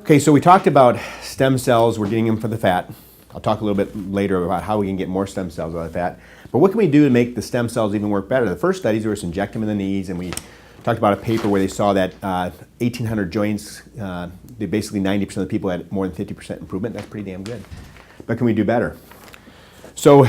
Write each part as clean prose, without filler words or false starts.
Okay, so we talked about stem cells. We're getting them from the fat. I'll talk a little bit later about how we can get more stem cells out of fat. But what can we do to make the stem cells even work better? The first studies were to inject them in the knees, and we talked about a paper where they saw that 1,800 joints, basically 90% of the people had more than 50% improvement. That's pretty damn good. But can we do better? So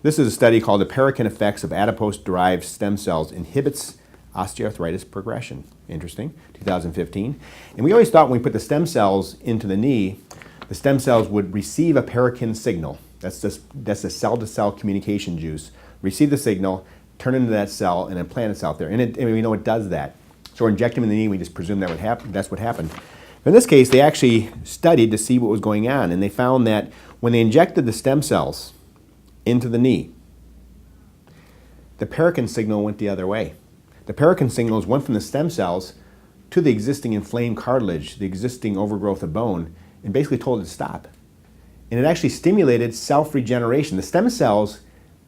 this is a study called The Parakin Effects of Adipose-Derived Stem Cells Inhibits Osteoarthritis Progression. Interesting, 2015. And we always thought when we put the stem cells into the knee, the stem cells would receive a parakin signal. That's the cell-to-cell communication juice. Receive the signal, turn into that cell, and implant itself there. And we know it does that. So we're injecting them in the knee, we just presume that would happen. That's what happened. But in this case, they actually studied to see what was going on, and they found that when they injected the stem cells into the knee, the parakin signal went the other way. The parakin signals went from the stem cells to the existing inflamed cartilage, the existing overgrowth of bone, and basically told it to stop. And it actually stimulated self-regeneration. The stem cells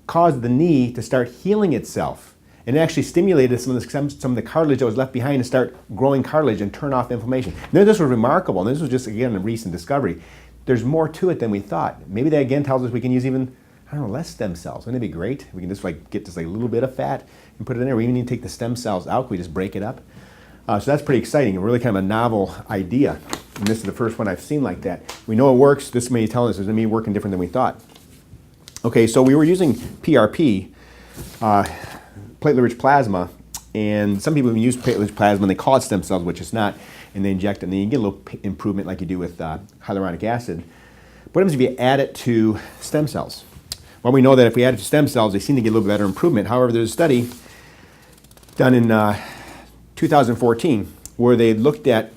caused the knee to start healing itself. And it actually stimulated some of the cartilage that was left behind to start growing cartilage and turn off inflammation. And this was remarkable, and this was just, again, a recent discovery. There's more to it than we thought. Maybe that, again, tells us we can use even, less stem cells. Wouldn't it be great? We can just get just a little bit of fat and put it in there. We even need to take the stem cells out. We just break it up. So that's pretty exciting. A really kind of a novel idea. And this is the first one I've seen like that. We know it works. This may tell us it's going to be working different than we thought. Okay, so we were using PRP, platelet-rich plasma, and some people use platelet-rich plasma and they call it stem cells, which it's not, and they inject it, and then you get a little improvement like you do with hyaluronic acid. What happens if you add it to stem cells? Well, we know that if we add it to stem cells, they seem to get a little better improvement. However, there's a study done in 2014 where they looked at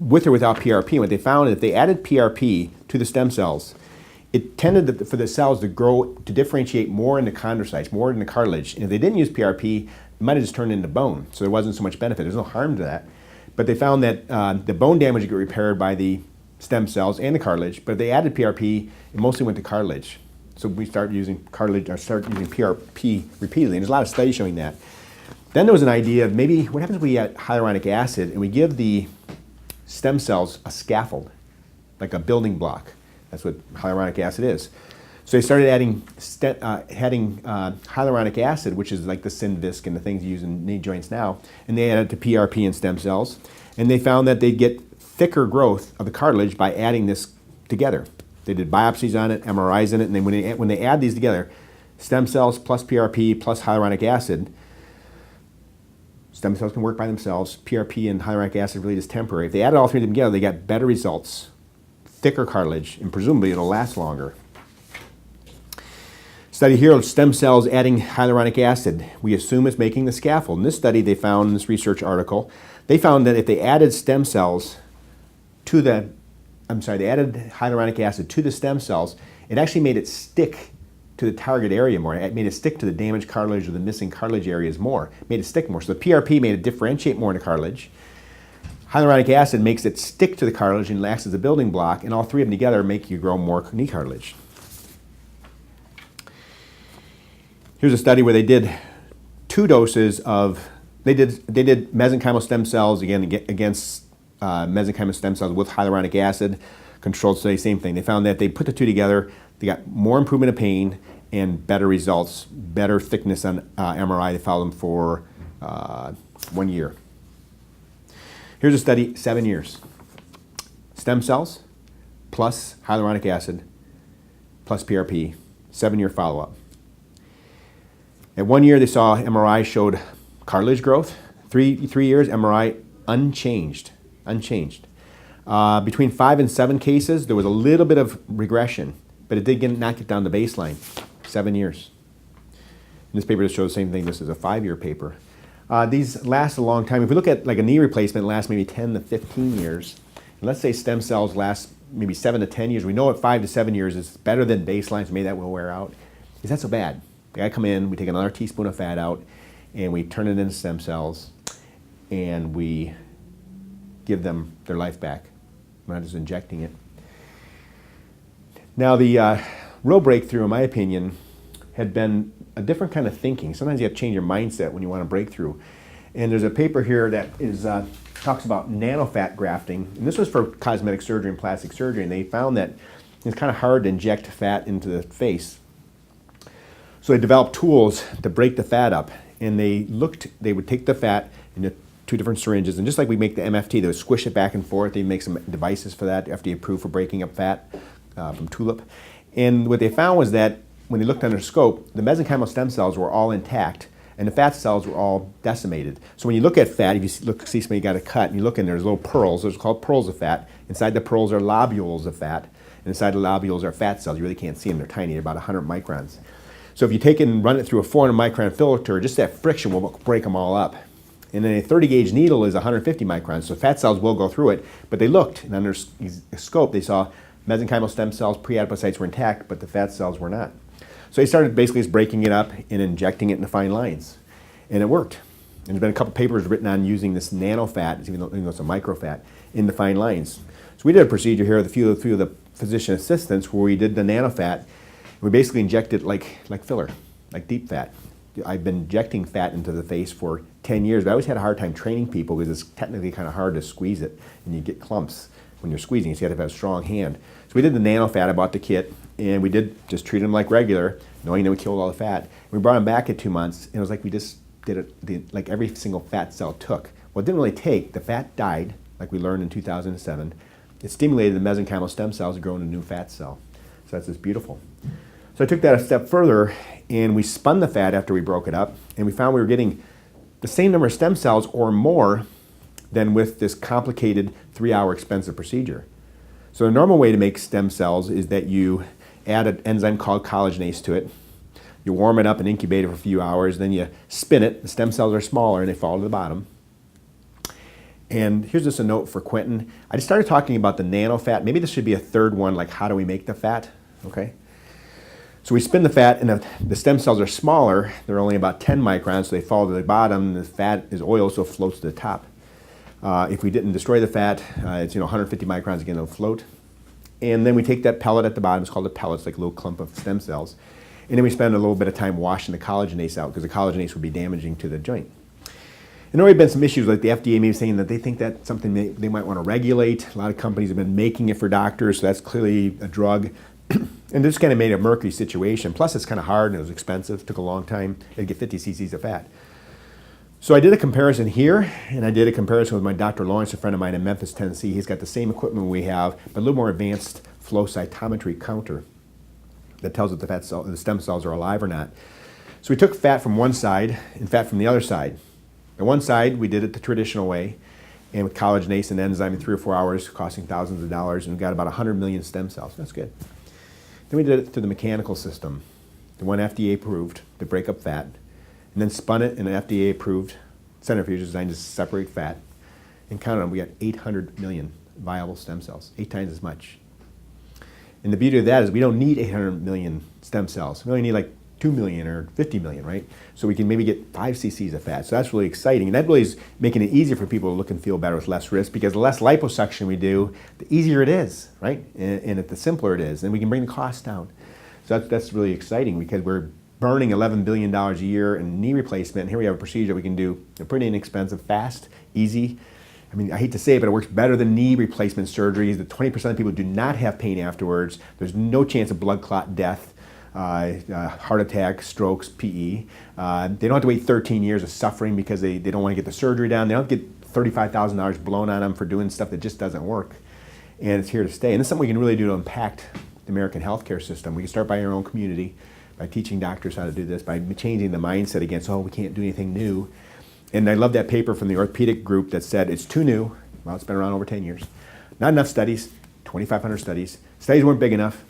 with or without PRP, and what they found is if they added PRP to the stem cells, it tended for the cells to grow, to differentiate more into chondrocytes, more into cartilage. And if they didn't use PRP, it might have just turned into bone, so there wasn't so much benefit. There's no harm to that. But they found that the bone damage would get repaired by the stem cells and the cartilage, but if they added PRP, it mostly went to cartilage. So we start using cartilage, or start using PRP repeatedly, and there's a lot of studies showing that. Then there was an idea of maybe what happens if we add hyaluronic acid and we give the stem cells a scaffold, like a building block. That's what hyaluronic acid is. So they started adding hyaluronic acid, which is like the Synvisc and the things you use in knee joints now, and they added to PRP and stem cells, and they found that they'd get thicker growth of the cartilage by adding this together. They did biopsies on it, MRIs in it, and then when they add these together, stem cells plus PRP plus hyaluronic acid, stem cells can work by themselves. PRP and hyaluronic acid really is temporary. If they added all three of them together, they got better results, thicker cartilage, and presumably it'll last longer. Study here of stem cells adding hyaluronic acid. We assume it's making the scaffold. In this study, they found, in this research article, they found that if they added stem cells to they added hyaluronic acid to the stem cells, it actually made it stick to the target area more. It made it stick to the damaged cartilage or the missing cartilage areas more. It made it stick more. So the PRP made it differentiate more into cartilage. Hyaluronic acid makes it stick to the cartilage and acts as a building block, and all three of them together make you grow more knee cartilage. Here's a study where they did 2 doses of, they did mesenchymal stem cells against mesenchymal stem cells with hyaluronic acid, controlled study, same thing. They found that they put the 2 together, they got more improvement of pain and better results, better thickness on MRI. They followed them for 1 year. Here's a study, 7 years. Stem cells plus hyaluronic acid plus PRP, 7-year follow-up. At 1 year, they saw MRI showed cartilage growth. 3 years, MRI unchanged. Between 5 and 7 cases, there was a little bit of regression, but it did not get down to baseline. 7 years. And this paper just shows the same thing. This is a 5-year paper. These last a long time. If we look at like a knee replacement, it lasts maybe 10 to 15 years. And let's say stem cells last maybe 7 to 10 years. We know at 5 to 7 years is better than baseline, so maybe that will wear out. Is that so bad? The guy come in, we take another teaspoon of fat out, and we turn it into stem cells, and we give them their life back. We're not just injecting it. Now the real breakthrough, in my opinion, had been a different kind of thinking. Sometimes you have to change your mindset when you want a breakthrough. And there's a paper here that is talks about nanofat grafting, and this was for cosmetic surgery and plastic surgery, and they found that it's kind of hard to inject fat into the face. So they developed tools to break the fat up, and they would take the fat into 2 different syringes, and just like we make the MFT, they would squish it back and forth. They make some devices for that, FDA approved for breaking up fat from Tulip. And what they found was that when they looked under scope, the mesenchymal stem cells were all intact, and the fat cells were all decimated. So when you look at fat, if you see somebody got a cut, and you look in, there's little pearls. Those are called pearls of fat. Inside the pearls are lobules of fat, and inside the lobules are fat cells. You really can't see them. They're tiny. They're about 100 microns. So if you take it and run it through a 400 micron filter, just that friction will break them all up. And then a 30 gauge needle is 150 microns, so fat cells will go through it. But they looked, and under scope, they saw mesenchymal stem cells, pre-adipocytes were intact, but the fat cells were not. So they started basically just breaking it up and injecting it into fine lines. And it worked. And there's been a couple papers written on using this nanofat, even though it's a microfat, in the fine lines. So we did a procedure here with a few of the physician assistants where we did the nanofat. And we basically injected it like filler, like deep fat. I've been injecting fat into the face for 10 years, but I always had a hard time training people because it's technically kind of hard to squeeze it, and you get clumps when you're squeezing, so you have to have a strong hand. So we did the nanofat, I bought the kit, and we did just treat them like regular, knowing that we killed all the fat. We brought them back at 2 months, and it was like we just did it, like every single fat cell took. Well, it didn't really take. The fat died, like we learned in 2007. It stimulated the mesenchymal stem cells to grow into a new fat cell. So that's just beautiful. So I took that a step further, and we spun the fat after we broke it up, and we found we were getting the same number of stem cells or more than with this complicated 3-hour expensive procedure. So the normal way to make stem cells is that you add an enzyme called collagenase to it. You warm it up and incubate it for a few hours, then you spin it. The stem cells are smaller and they fall to the bottom. And here's just a note for Quentin. I just started talking about the nanofat. Maybe this should be a third one, like how do we make the fat, okay? So we spin the fat, and the stem cells are smaller. They're only about 10 microns, so they fall to the bottom. The fat is oil, so it floats to the top. If we didn't destroy the fat, it's 150 microns, again, it'll float. And then we take that pellet at the bottom. It's called a pellet. It's like a little clump of stem cells. And then we spend a little bit of time washing the collagenase out, because the collagenase would be damaging to the joint. And there have already been some issues, like the FDA may be saying that they think that's something they might want to regulate. A lot of companies have been making it for doctors, so that's clearly a drug. And this kind of made a murky situation. Plus, it's kind of hard and it was expensive. It took a long time to get 50 cc's of fat. So I did a comparison here, and I did a comparison with my Dr. Lawrence, a friend of mine in Memphis, Tennessee. He's got the same equipment we have, but a little more advanced flow cytometry counter that tells if the stem cells are alive or not. So we took fat from one side and fat from the other side. On one side, we did it the traditional way, and with collagenase and enzyme in 3 or 4 hours, costing thousands of dollars, and we got about 100 million stem cells. That's good. Then we did it through the mechanical system, the one FDA approved to break up fat, and then spun it in an FDA approved centrifuge designed to separate fat, and counted them, we got 800 million viable stem cells, 8 times as much. And the beauty of that is we don't need 800 million stem cells. We only need like 2 million or 50 million, right? So we can maybe get 5 cc's of fat. So that's really exciting. And that really is making it easier for people to look and feel better with less risk, because the less liposuction we do, the easier it is, right? And the simpler it is. And we can bring the cost down. So that's really exciting, because we're burning $11 billion a year in knee replacement. And here we have a procedure we can do pretty inexpensive, fast, easy. I mean, I hate to say it, but it works better than knee replacement surgeries. The 20% of people do not have pain afterwards. There's no chance of blood clot death. Heart attack, strokes, PE. They don't have to wait 13 years of suffering because they don't want to get the surgery done. They don't get $35,000 blown on them for doing stuff that just doesn't work. And it's here to stay. And it's something we can really do to impact the American healthcare system. We can start by our own community, by teaching doctors how to do this, by changing the mindset against, oh, we can't do anything new. And I love that paper from the orthopedic group that said it's too new. Well, it's been around over 10 years. Not enough studies, 2,500 studies. Studies weren't big enough.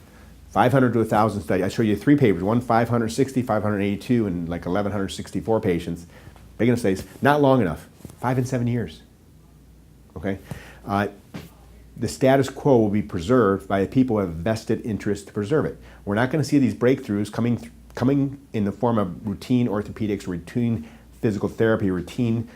500 to 1,000 studies. I showed you 3 papers, one 560, 582, and like 1,164 patients. Big enough studies, not long enough, 5 and 7 years. Okay? The status quo will be preserved by the people who have vested interest to preserve it. We're not going to see these breakthroughs coming in the form of routine orthopedics, routine physical therapy, routine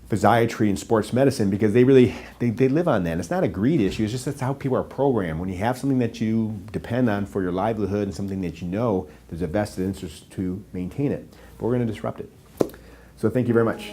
physiatry and sports medicine, because they live on that. It's not a greed issue, it's just that's how people are programmed. When you have something that you depend on for your livelihood and something that you know, there's a vested interest to maintain it. But we're going to disrupt it. So thank you very much.